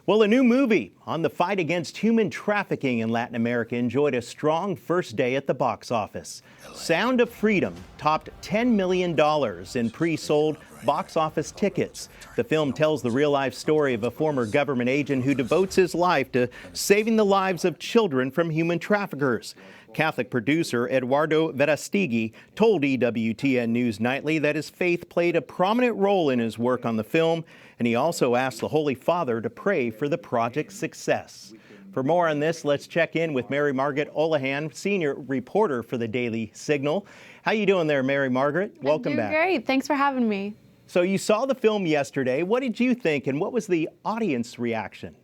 Well, a new movie on the fight against human trafficking in Latin America enjoyed a strong first day at the box office. Sound of Freedom topped $10 million in pre-sold box office tickets. The film tells the real-life story of a former government agent who devotes his life to saving the lives of children from human traffickers. Catholic producer Eduardo Verastegui told EWTN News Nightly that his faith played a prominent role in his work on the film, and he also asked the Holy Father to pray for the project's success. For more on this, let's check in with Mary Margaret Olahan, senior reporter for the Daily Signal. How you doing there, Mary Margaret? Welcome back. Great. Thanks for having me. So you saw the film yesterday. What did you think, and what was the audience reaction?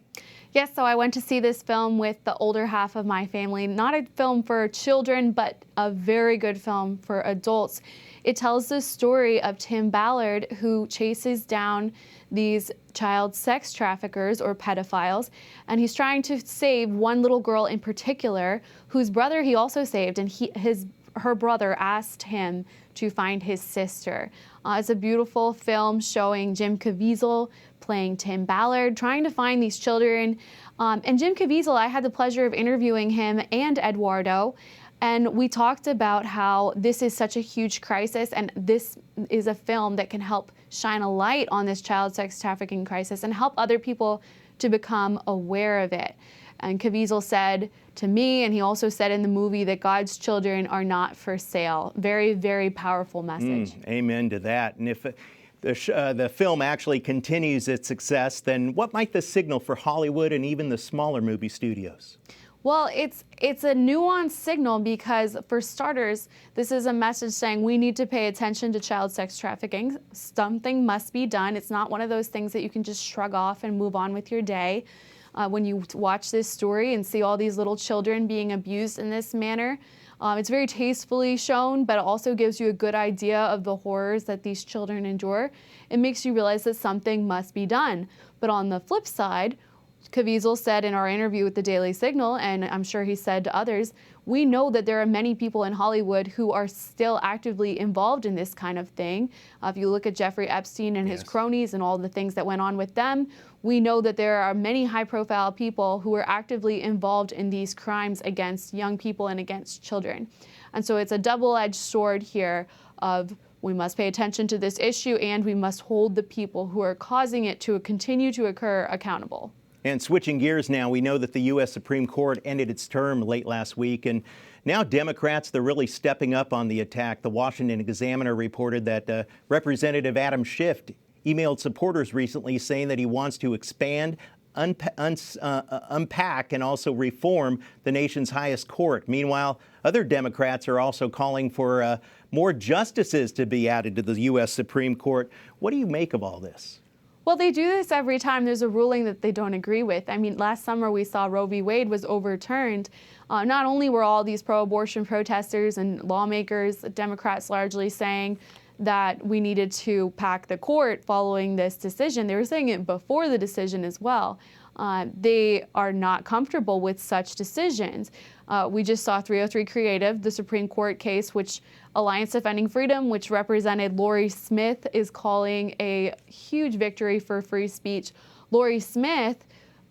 Yes, so I went to see this film with the older half of my family. Not a film for children, but a very good film for adults. It tells the story of Tim Ballard, who chases down these child sex traffickers or pedophiles, and he's trying to save one little girl in particular, whose brother he also saved, and her brother asked him to find his sister. It's a beautiful film showing Jim Caviezel playing Tim Ballard, trying to find these children. And Jim Caviezel, I had the pleasure of interviewing him and Eduardo, and we talked about how this is such a huge crisis, and this is a film that can help shine a light on this child sex trafficking crisis and help other people to become aware of it. And Caviezel said to me, and he also said in the movie, that God's children are not for sale. Very, very powerful message. Amen to that. And if the film actually continues its success, then what might this signal for Hollywood and even the smaller movie studios? Well, it's a nuanced signal because, for starters, this is a message saying we need to pay attention to child sex trafficking. Something must be done. It's not one of those things that you can just shrug off and move on with your day. When you watch this story and see all these little children being abused in this manner, it's very tastefully shown, but it also gives you a good idea of the horrors that these children endure. It makes you realize that something must be done. But on the flip side, Caviezel said in our interview with the Daily Signal, and I'm sure he said to others, we know that there are many people in Hollywood who are still actively involved in this kind of thing. If you look at Jeffrey Epstein and his cronies and all the things that went on with them, we know that there are many high-profile people who are actively involved in these crimes against young people and against children. And so it's a double-edged sword here of we must pay attention to this issue and we must hold the people who are causing it to continue to occur accountable. And switching gears now, we know that the U.S. Supreme Court ended its term late last week, and now Democrats, they're really stepping up on the attack. The Washington Examiner reported that Representative Adam Schiff emailed supporters recently saying that he wants to expand, unpack, and also reform the nation's highest court. Meanwhile, other Democrats are also calling for more justices to be added to the U.S. Supreme Court. What do you make of all this? Well, they do this every time there's a ruling that they don't agree with. I mean, last summer we saw Roe v. Wade was overturned. Not only were all these pro-abortion protesters and lawmakers, Democrats largely, saying that we needed to pack the court following this decision, they were saying it before the decision as well. They are not comfortable with such decisions. We just saw 303 Creative, the Supreme Court case, which Alliance Defending Freedom, which represented Lori Smith, is calling a huge victory for free speech. Lori Smith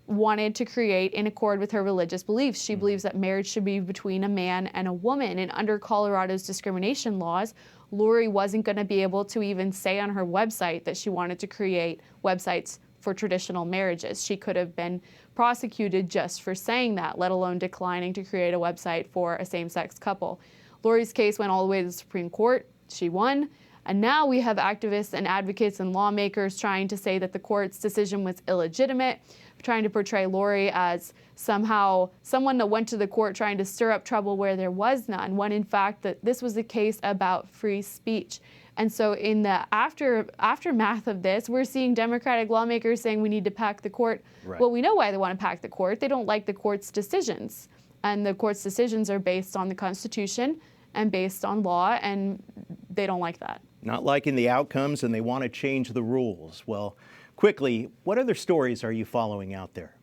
wanted to create in accord with her religious beliefs. She believes that marriage should be between a man and a woman. And under Colorado's discrimination laws, Lori wasn't going to be able to even say on her website that she wanted to create websites for traditional marriages. She could have been prosecuted just for saying that, let alone declining to create a website for a same-sex couple. Lori's case went all the way to the Supreme Court. She won. And now we have activists and advocates and lawmakers trying to say that the court's decision was illegitimate, trying to portray Lori as somehow someone that went to the court trying to stir up trouble where there was none, when in fact that this was a case about free speech. And so in the aftermath of this, we're seeing Democratic lawmakers saying we need to pack the court. Right. Well, we know why they want to pack the court. They don't like the court's decisions. And the court's decisions are based on the Constitution and based on law, and they don't like that. Not liking the outcomes, and they want to change the rules. Well, quickly, what other stories are you following out there?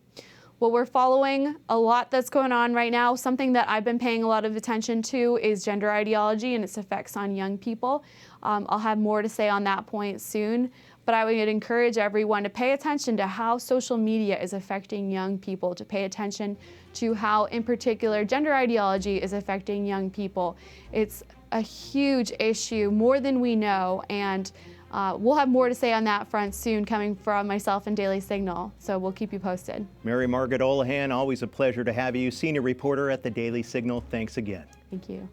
Well, we're following a lot that's going on right now. Something that I've been paying a lot of attention to is gender ideology and its effects on young people. I'll have more to say on that point soon. but I would encourage everyone to pay attention to how social media is affecting young people, to pay attention to how, in particular, gender ideology is affecting young people. It's a huge issue, more than we know, and we'll have more to say on that front soon, coming from myself and Daily Signal, so we'll keep you posted. Mary Margaret Olahan, always a pleasure to have you, senior reporter at the Daily Signal. Thanks again. Thank you.